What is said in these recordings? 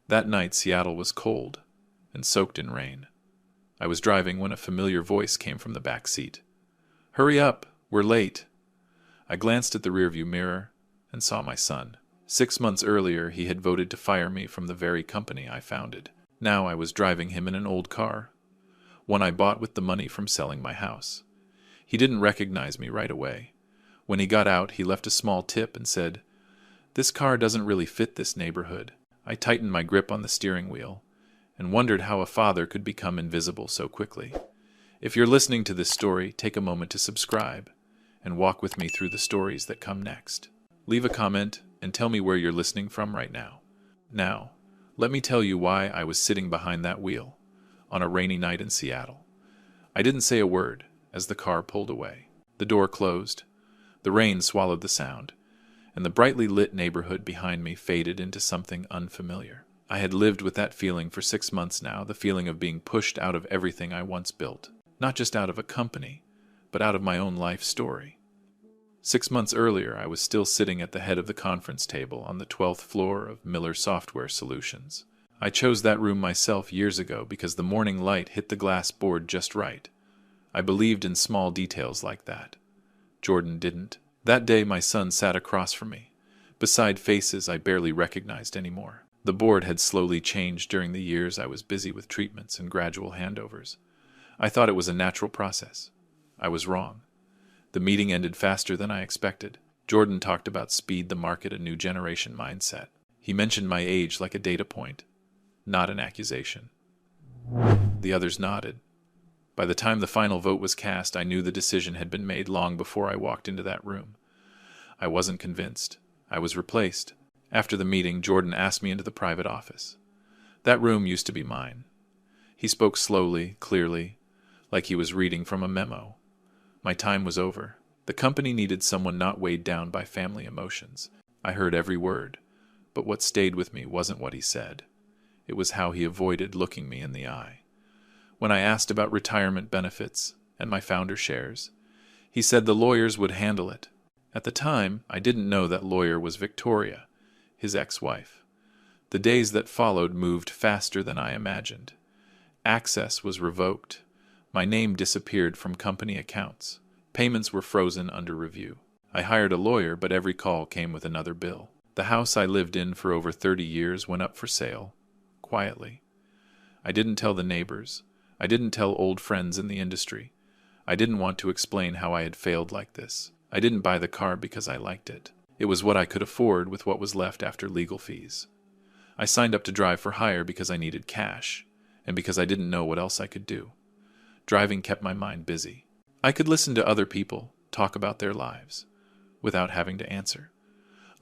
That night Seattle was cold and soaked in rain. I was driving when a familiar voice came from the back seat. "Hurry up, we're late." I glanced at the rearview mirror and saw my son. 6 months earlier, he had voted to fire me from the very company I founded. Now I was driving him in an old car, one I bought with the money from selling my house. He didn't recognize me right away. When he got out, he left a small tip and said, "This car doesn't really fit this neighborhood." I tightened my grip on the steering wheel and wondered how a father could become invisible so quickly. If you're listening to this story, take a moment to subscribe and walk with me through the stories that come next. Leave a comment and tell me where you're listening from right now. Now, let me tell you why I was sitting behind that wheel on a rainy night in Seattle. I didn't say a word as the car pulled away. The door closed, the rain swallowed the sound, and the brightly lit neighborhood behind me faded into something unfamiliar. I had lived with that feeling for 6 months now, the feeling of being pushed out of everything I once built. Not just out of a company, but out of my own life story. 6 months earlier, I was still sitting at the head of the conference table on the 12th floor of Miller Software Solutions. I chose that room myself years ago because the morning light hit the glass board just right. I believed in small details like that. Jordan didn't. That day, my son sat across from me, beside faces I barely recognized anymore. The board had slowly changed during the years I was busy with treatments and gradual handovers. I thought it was a natural process. I was wrong. The meeting ended faster than I expected. Jordan talked about speed, the market, a new generation mindset. He mentioned my age like a data point, not an accusation. The others nodded. By the time the final vote was cast, I knew the decision had been made long before I walked into that room. I wasn't convinced. I was replaced. After the meeting, Jordan asked me into the private office. That room used to be mine. He spoke slowly, clearly, like he was reading from a memo. My time was over. The company needed someone not weighed down by family emotions. I heard every word, but what stayed with me wasn't what he said. It was how he avoided looking me in the eye. When I asked about retirement benefits and my founder shares, he said the lawyers would handle it. At the time, I didn't know that lawyer was Victoria, his ex-wife. The days that followed moved faster than I imagined. Access was revoked. My name disappeared from company accounts. Payments were frozen under review. I hired a lawyer, but every call came with another bill. The house I lived in for over 30 years went up for sale, quietly. I didn't tell the neighbors. I didn't tell old friends in the industry. I didn't want to explain how I had failed like this. I didn't buy the car because I liked it. It was what I could afford with what was left after legal fees. I signed up to drive for hire because I needed cash, and because I didn't know what else I could do. Driving kept my mind busy. I could listen to other people talk about their lives, without having to answer.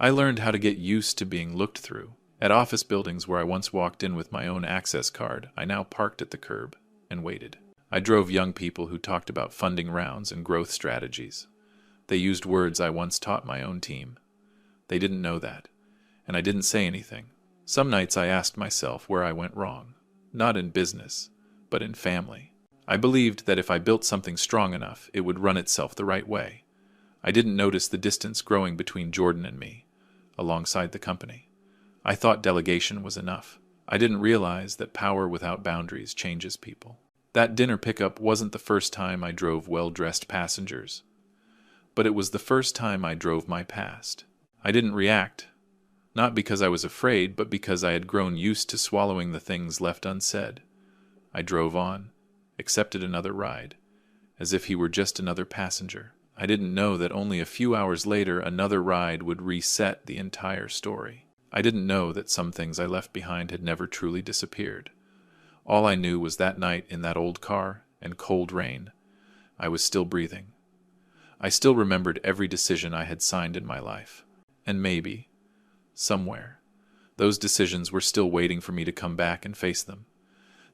I learned how to get used to being looked through. At office buildings where I once walked in with my own access card, I now parked at the curb and waited. I drove young people who talked about funding rounds and growth strategies. They used words I once taught my own team. They didn't know that, and I didn't say anything. Some nights I asked myself where I went wrong, not in business, but in family. I believed that if I built something strong enough, it would run itself the right way. I didn't notice the distance growing between Jordan and me, alongside the company. I thought delegation was enough. I didn't realize that power without boundaries changes people. That dinner pickup wasn't the first time I drove well-dressed passengers, but it was the first time I drove my past. I didn't react, not because I was afraid, but because I had grown used to swallowing the things left unsaid. I drove on, accepted another ride, as if he were just another passenger. I didn't know that only a few hours later another ride would reset the entire story. I didn't know that some things I left behind had never truly disappeared. All I knew was that night in that old car and cold rain, I was still breathing. I still remembered every decision I had signed in my life. And maybe, somewhere, those decisions were still waiting for me to come back and face them.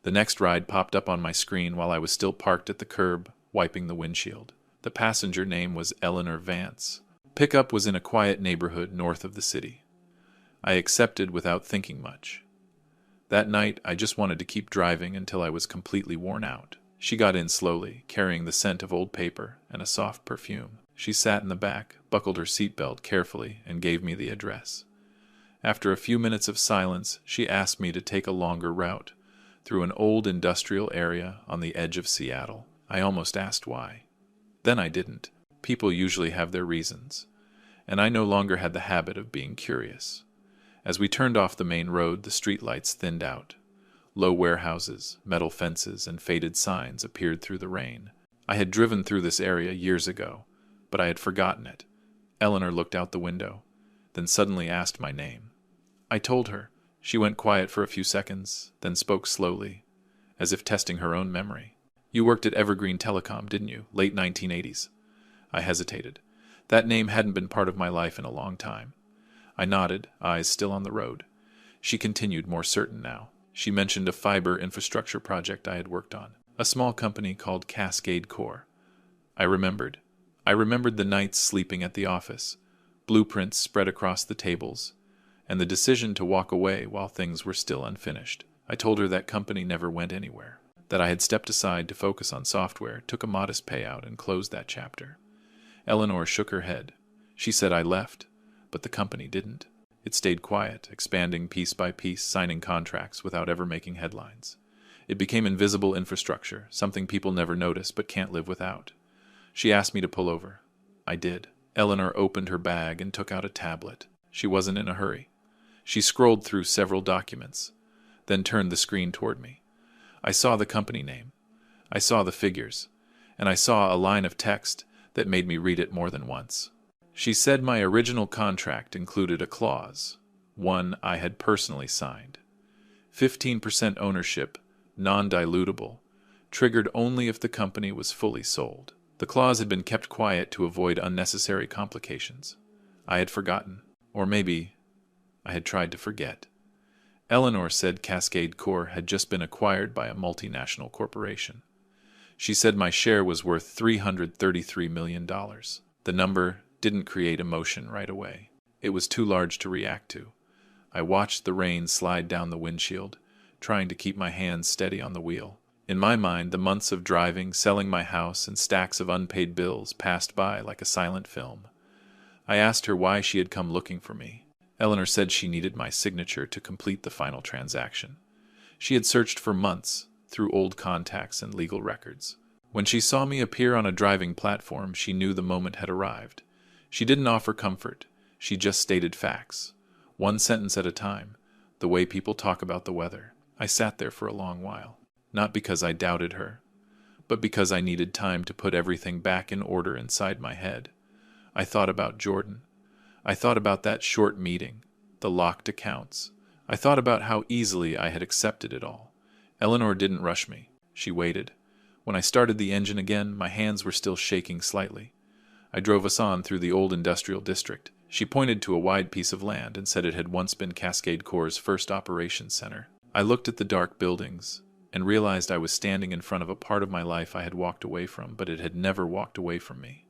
The next ride popped up on my screen while I was still parked at the curb, wiping the windshield. The passenger name was Eleanor Vance. Pickup was in a quiet neighborhood north of the city. I accepted without thinking much. That night, I just wanted to keep driving until I was completely worn out. She got in slowly, carrying the scent of old paper and a soft perfume. She sat in the back, buckled her seatbelt carefully, and gave me the address. After a few minutes of silence, she asked me to take a longer route, through an old industrial area on the edge of Seattle. I almost asked why. Then I didn't. People usually have their reasons, and I no longer had the habit of being curious. As we turned off the main road, the streetlights thinned out. Low warehouses, metal fences, and faded signs appeared through the rain. I had driven through this area years ago, but I had forgotten it. Eleanor looked out the window, then suddenly asked my name. I told her. She went quiet for a few seconds, then spoke slowly, as if testing her own memory. You worked at Evergreen Telecom, didn't you? Late 1980s. I hesitated. That name hadn't been part of my life in a long time. I nodded, eyes still on the road. She continued, more certain now. She mentioned a fiber infrastructure project I had worked on, a small company called Cascade Core. I remembered. I remembered the nights sleeping at the office, blueprints spread across the tables, and the decision to walk away while things were still unfinished. I told her that company never went anywhere, that I had stepped aside to focus on software, took a modest payout, and closed that chapter. Eleanor shook her head. She said I left, but the company didn't. It stayed quiet, expanding piece by piece, signing contracts without ever making headlines. It became invisible infrastructure, something people never notice but can't live without. She asked me to pull over. I did. Eleanor opened her bag and took out a tablet. She wasn't in a hurry. She scrolled through several documents, then turned the screen toward me. I saw the company name. I saw the figures, and I saw a line of text that made me read it more than once. She said my original contract included a clause, one I had personally signed. 15% ownership, non-dilutable, triggered only if the company was fully sold. The clause had been kept quiet to avoid unnecessary complications. I had forgotten, or maybe I had tried to forget. Eleanor said Cascade Core had just been acquired by a multinational corporation. She said my share was worth $333 million. The number didn't create emotion right away. It was too large to react to. I watched the rain slide down the windshield, trying to keep my hands steady on the wheel. In my mind, the months of driving, selling my house, and stacks of unpaid bills passed by like a silent film. I asked her why she had come looking for me. Eleanor said she needed my signature to complete the final transaction. She had searched for months through old contacts and legal records. When she saw me appear on a driving platform, she knew the moment had arrived. She didn't offer comfort. She just stated facts, one sentence at a time, the way people talk about the weather. I sat there for a long while, not because I doubted her, but because I needed time to put everything back in order inside my head. I thought about Jordan. I thought about that short meeting, the locked accounts. I thought about how easily I had accepted it all. Eleanor didn't rush me. She waited. When I started the engine again, my hands were still shaking slightly. I drove us on through the old industrial district. She pointed to a wide piece of land and said it had once been Cascade Core's first operations center. I looked at the dark buildings and realized I was standing in front of a part of my life I had walked away from, but it had never walked away from me.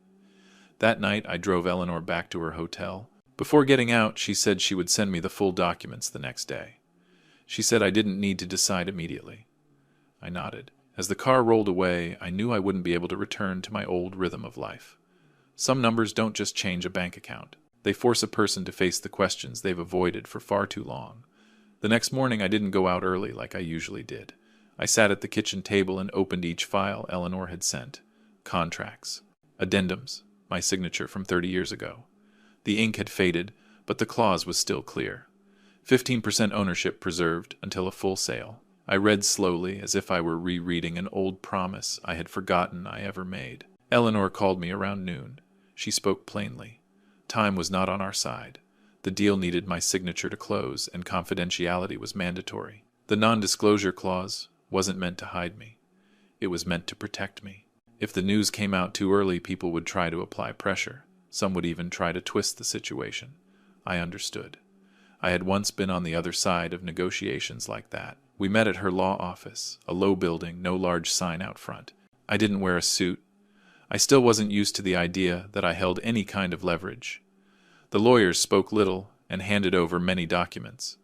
That night, I drove Eleanor back to her hotel. Before getting out, she said she would send me the full documents the next day. She said I didn't need to decide immediately. I nodded. As the car rolled away, I knew I wouldn't be able to return to my old rhythm of life. Some numbers don't just change a bank account. They force a person to face the questions they've avoided for far too long. The next morning, I didn't go out early like I usually did. I sat at the kitchen table and opened each file Eleanor had sent. Contracts. Addendums. My signature from 30 years ago. The ink had faded, but the clause was still clear. 15% ownership preserved until a full sale. I read slowly, as if I were rereading an old promise I had forgotten I ever made. Eleanor called me around noon. She spoke plainly. Time was not on our side. The deal needed my signature to close, and confidentiality was mandatory. The non-disclosure clause wasn't meant to hide me. It was meant to protect me. If the news came out too early, people would try to apply pressure. Some would even try to twist the situation. I understood. I had once been on the other side of negotiations like that. We met at her law office, a low building, no large sign out front. I didn't wear a suit. I still wasn't used to the idea that I held any kind of leverage. The lawyers spoke little and handed over many documents.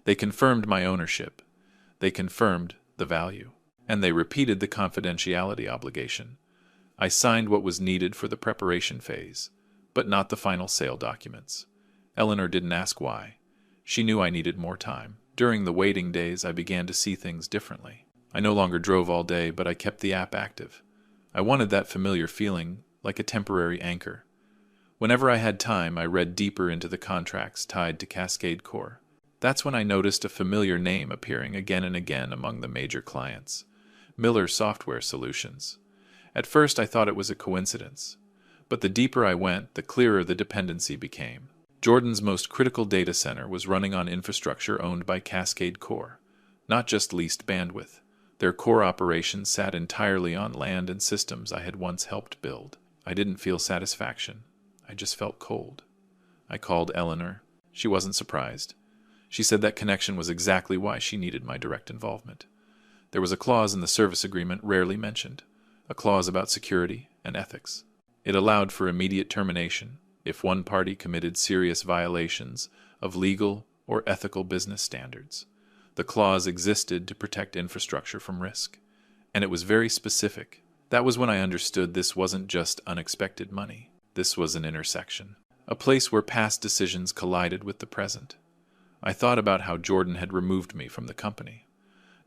They confirmed my ownership. They confirmed the value. And they repeated the confidentiality obligation. I signed what was needed for the preparation phase, but not the final sale documents. Eleanor didn't ask why. She knew I needed more time. During the waiting days, I began to see things differently. I no longer drove all day, but I kept the app active. I wanted that familiar feeling, like a temporary anchor. Whenever I had time, I read deeper into the contracts tied to Cascade Core. That's when I noticed a familiar name appearing again and again among the major clients. Miller Software Solutions. At first I thought it was a coincidence, but the deeper I went, the clearer the dependency became. Jordan's most critical data center was running on infrastructure owned by Cascade Core, not just leased bandwidth. Their core operations sat entirely on land and systems I had once helped build. I didn't feel satisfaction. I just felt cold. I called Eleanor. She wasn't surprised. She said that connection was exactly why she needed my direct involvement. There was a clause in the service agreement rarely mentioned, a clause about security and ethics. It allowed for immediate termination if one party committed serious violations of legal or ethical business standards. The clause existed to protect infrastructure from risk, and it was very specific. That was when I understood this wasn't just unexpected money. This was an intersection, a place where past decisions collided with the present. I thought about how Jordan had removed me from the company,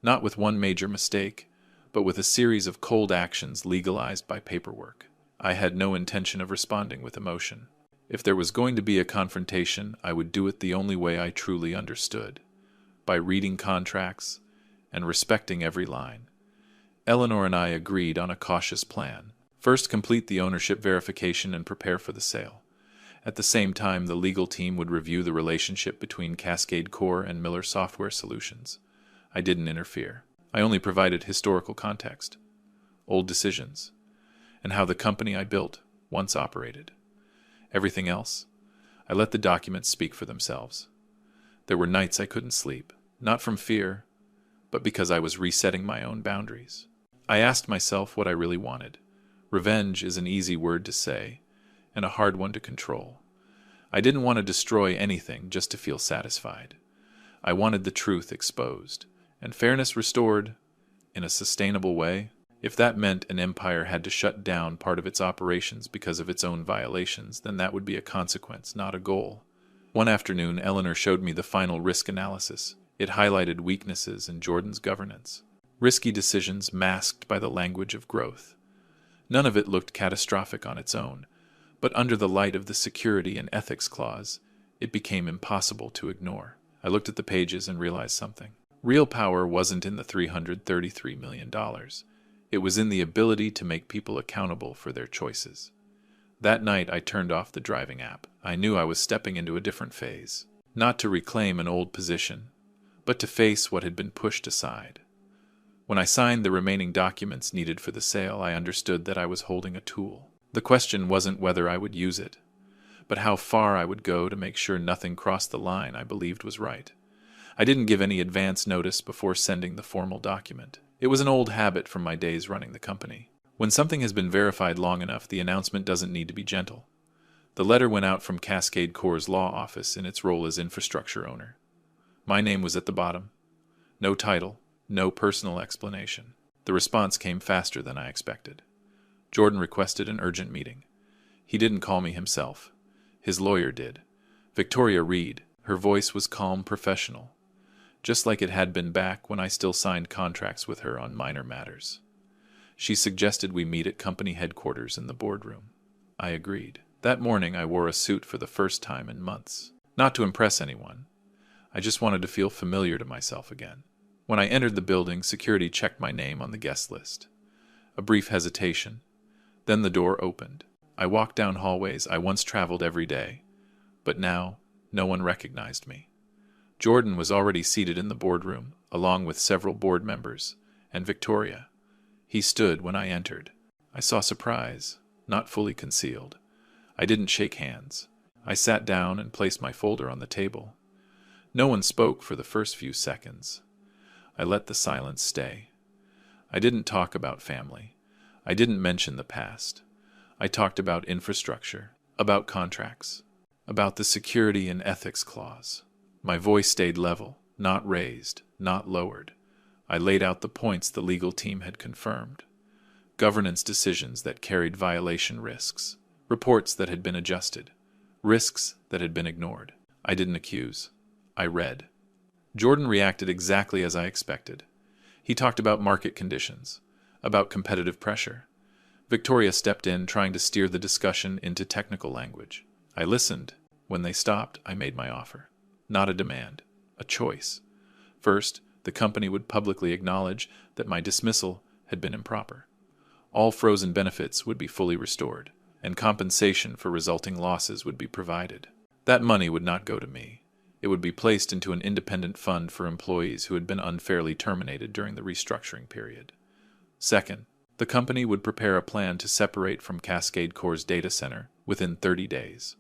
not with one major mistake, but with a series of cold actions legalized by paperwork. I had no intention of responding with emotion. If there was going to be a confrontation, I would do it the only way I truly understood, by reading contracts and respecting every line. Eleanor and I agreed on a cautious plan. First, complete the ownership verification and prepare for the sale. At the same time, the legal team would review the relationship between Cascade Core and Miller Software Solutions. I didn't interfere. I only provided historical context, old decisions, and how the company I built once operated. Everything else, I let the documents speak for themselves. There were nights I couldn't sleep, not from fear, but because I was resetting my own boundaries. I asked myself what I really wanted. Revenge is an easy word to say, and a hard one to control. I didn't want to destroy anything just to feel satisfied. I wanted the truth exposed, and fairness restored in a sustainable way. If that meant an empire had to shut down part of its operations because of its own violations, then that would be a consequence, not a goal. One afternoon, Eleanor showed me the final risk analysis. It highlighted weaknesses in Jordan's governance, risky decisions masked by the language of growth. None of it looked catastrophic on its own, but under the light of the security and ethics clause, it became impossible to ignore. I looked at the pages and realized something. Real power wasn't in the $333 million. It was in the ability to make people accountable for their choices. That night, I turned off the driving app. I knew I was stepping into a different phase, not to reclaim an old position, but to face what had been pushed aside. When I signed the remaining documents needed for the sale, I understood that I was holding a tool. The question wasn't whether I would use it, but how far I would go to make sure nothing crossed the line I believed was right. I didn't give any advance notice before sending the formal document. It was an old habit from my days running the company. When something has been verified long enough, the announcement doesn't need to be gentle. The letter went out from Cascade Core's law office in its role as infrastructure owner. My name was at the bottom. No title, no personal explanation. The response came faster than I expected. Jordan requested an urgent meeting. He didn't call me himself. His lawyer did. Victoria Reed. Her voice was calm, professional, just like it had been back when I still signed contracts with her on minor matters. She suggested we meet at company headquarters in the boardroom. I agreed. That morning I wore a suit for the first time in months. Not to impress anyone. I just wanted to feel familiar to myself again. When I entered the building, security checked my name on the guest list. A brief hesitation. Then the door opened. I walked down hallways I once traveled every day, but now no one recognized me. Jordan was already seated in the boardroom, along with several board members, and Victoria. He stood when I entered. I saw surprise, not fully concealed. I didn't shake hands. I sat down and placed my folder on the table. No one spoke for the first few seconds. I let the silence stay. I didn't talk about family. I didn't mention the past. I talked about infrastructure, about contracts, about the security and ethics clause. My voice stayed level, not raised, not lowered. I laid out the points the legal team had confirmed. Governance decisions that carried violation risks, reports that had been adjusted, risks that had been ignored. I didn't accuse. I read. Jordan reacted exactly as I expected. He talked about market conditions, about competitive pressure. Victoria stepped in, trying to steer the discussion into technical language. I listened. When they stopped, I made my offer. Not a demand, a choice. First, the company would publicly acknowledge that my dismissal had been improper. All frozen benefits would be fully restored, and compensation for resulting losses would be provided. That money would not go to me. It would be placed into an independent fund for employees who had been unfairly terminated during the restructuring period. Second, the company would prepare a plan to separate from Cascade Corp's data center within 30 days.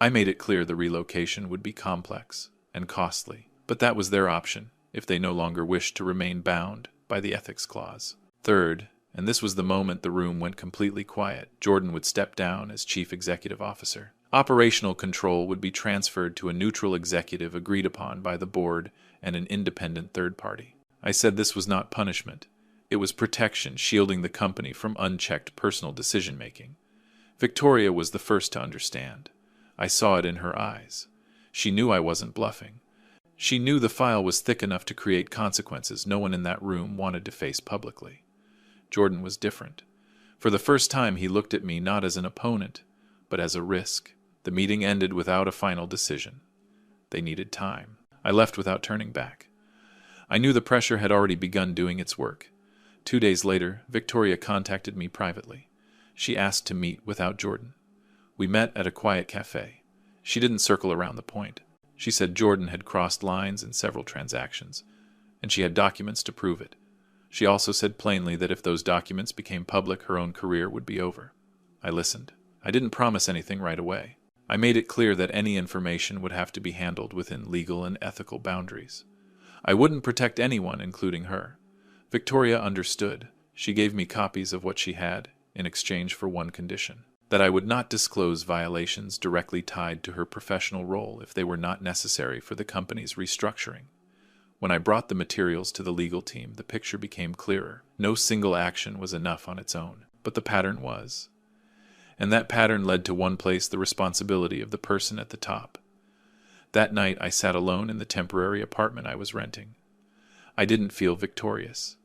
I made it clear the relocation would be complex and costly, but that was their option if they no longer wished to remain bound by the ethics clause. Third, and this was the moment the room went completely quiet, Jordan would step down as chief executive officer. Operational control would be transferred to a neutral executive agreed upon by the board and an independent third party. I said this was not punishment. It was protection, shielding the company from unchecked personal decision-making. Victoria was the first to understand. I saw it in her eyes. She knew I wasn't bluffing. She knew the file was thick enough to create consequences no one in that room wanted to face publicly. Jordan was different. For the first time, he looked at me not as an opponent, but as a risk. The meeting ended without a final decision. They needed time. I left without turning back. I knew the pressure had already begun doing its work. 2 days later, Victoria contacted me privately. She asked to meet without Jordan. We met at a quiet cafe. She didn't circle around the point. She said Jordan had crossed lines in several transactions, and she had documents to prove it. She also said plainly that if those documents became public, her own career would be over. I listened. I didn't promise anything right away. I made it clear that any information would have to be handled within legal and ethical boundaries. I wouldn't protect anyone, including her. Victoria understood. She gave me copies of what she had in exchange for one condition: that I would not disclose violations directly tied to her professional role if they were not necessary for the company's restructuring. When I brought the materials to the legal team, the picture became clearer. No single action was enough on its own, but the pattern was. And that pattern led to one place the responsibility of the person at the top. That night I sat alone in the temporary apartment I was renting. I didn't feel victorious.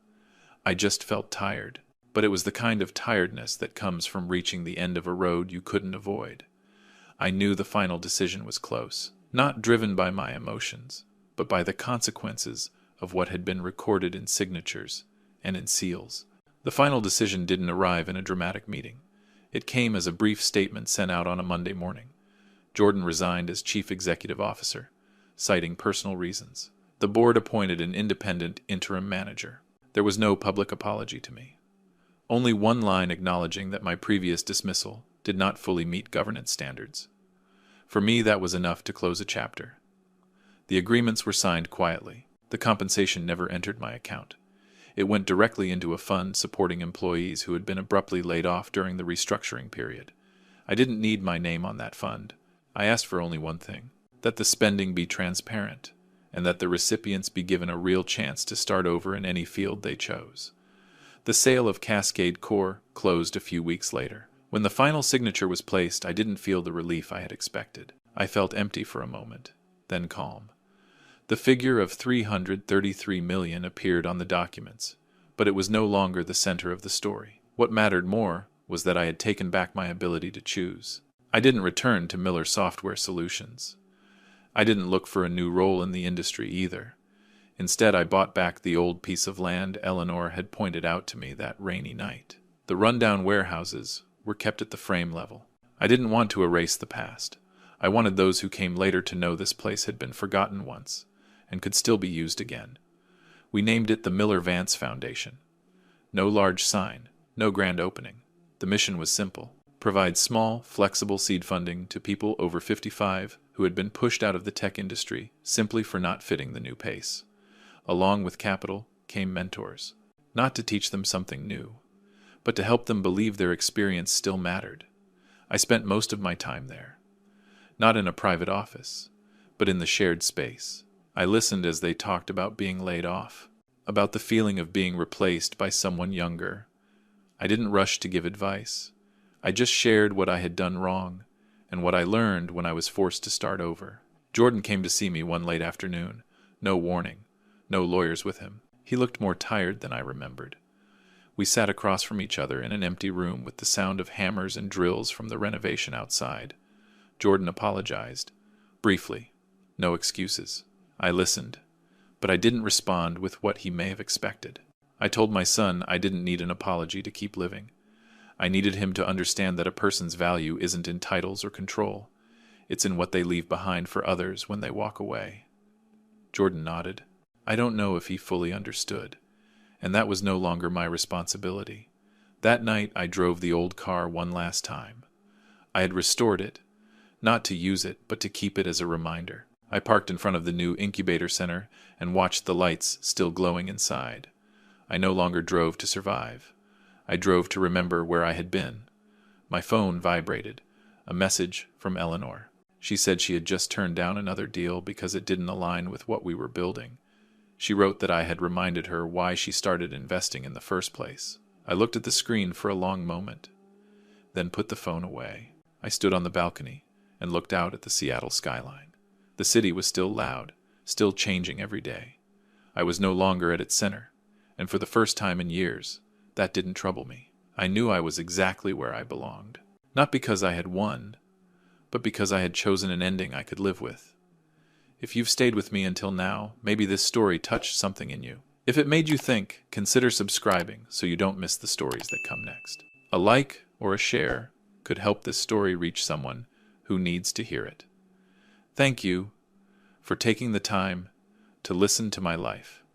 I just felt tired, but it was the kind of tiredness that comes from reaching the end of a road you couldn't avoid. I knew the final decision was close, not driven by my emotions, but by the consequences of what had been recorded in signatures and in seals. The final decision didn't arrive in a dramatic meeting. It came as a brief statement sent out on a Monday morning. Jordan resigned as chief executive officer, citing personal reasons. The board appointed an independent interim manager. There was no public apology to me. Only one line acknowledging that my previous dismissal did not fully meet governance standards. For me, that was enough to close a chapter. The agreements were signed quietly. The compensation never entered my account. It went directly into a fund supporting employees who had been abruptly laid off during the restructuring period. I didn't need my name on that fund. I asked for only one thing: that the spending be transparent, and that the recipients be given a real chance to start over in any field they chose. The sale of Cascade Corp closed a few weeks later. When the final signature was placed, I didn't feel the relief I had expected. I felt empty for a moment, then calm. The figure of $333 million appeared on the documents, but it was no longer the center of the story. What mattered more was that I had taken back my ability to choose. I didn't return to Miller Software Solutions. I didn't look for a new role in the industry either. Instead, I bought back the old piece of land Eleanor had pointed out to me that rainy night. The rundown warehouses were kept at the frame level. I didn't want to erase the past. I wanted those who came later to know this place had been forgotten once and could still be used again. We named it the Miller Vance Foundation. No large sign, no grand opening. The mission was simple: provide small, flexible seed funding to people over 55 who had been pushed out of the tech industry simply for not fitting the new pace. Along with capital came mentors, not to teach them something new, but to help them believe their experience still mattered. I spent most of my time there, not in a private office, but in the shared space. I listened as they talked about being laid off, about the feeling of being replaced by someone younger. I didn't rush to give advice. I just shared what I had done wrong and what I learned when I was forced to start over. Jordan came to see me one late afternoon. No warning. No lawyers with him. He looked more tired than I remembered. We sat across from each other in an empty room with the sound of hammers and drills from the renovation outside. Jordan apologized. Briefly. No excuses. I listened. But I didn't respond with what he may have expected. I told my son I didn't need an apology to keep living. I needed him to understand that a person's value isn't in titles or control. It's in what they leave behind for others when they walk away. Jordan nodded. I don't know if he fully understood, and that was no longer my responsibility. That night I drove the old car one last time. I had restored it, not to use it, but to keep it as a reminder. I parked in front of the new incubator center and watched the lights still glowing inside. I no longer drove to survive. I drove to remember where I had been. My phone vibrated. A message from Eleanor. She said she had just turned down another deal because it didn't align with what we were building. She wrote that I had reminded her why she started investing in the first place. I looked at the screen for a long moment, then put the phone away. I stood on the balcony and looked out at the Seattle skyline. The city was still loud, still changing every day. I was no longer at its center, and for the first time in years, that didn't trouble me. I knew I was exactly where I belonged. Not because I had won, but because I had chosen an ending I could live with. If you've stayed with me until now, maybe this story touched something in you. If it made you think, consider subscribing so you don't miss the stories that come next. A like or a share could help this story reach someone who needs to hear it. Thank you for taking the time to listen to my life.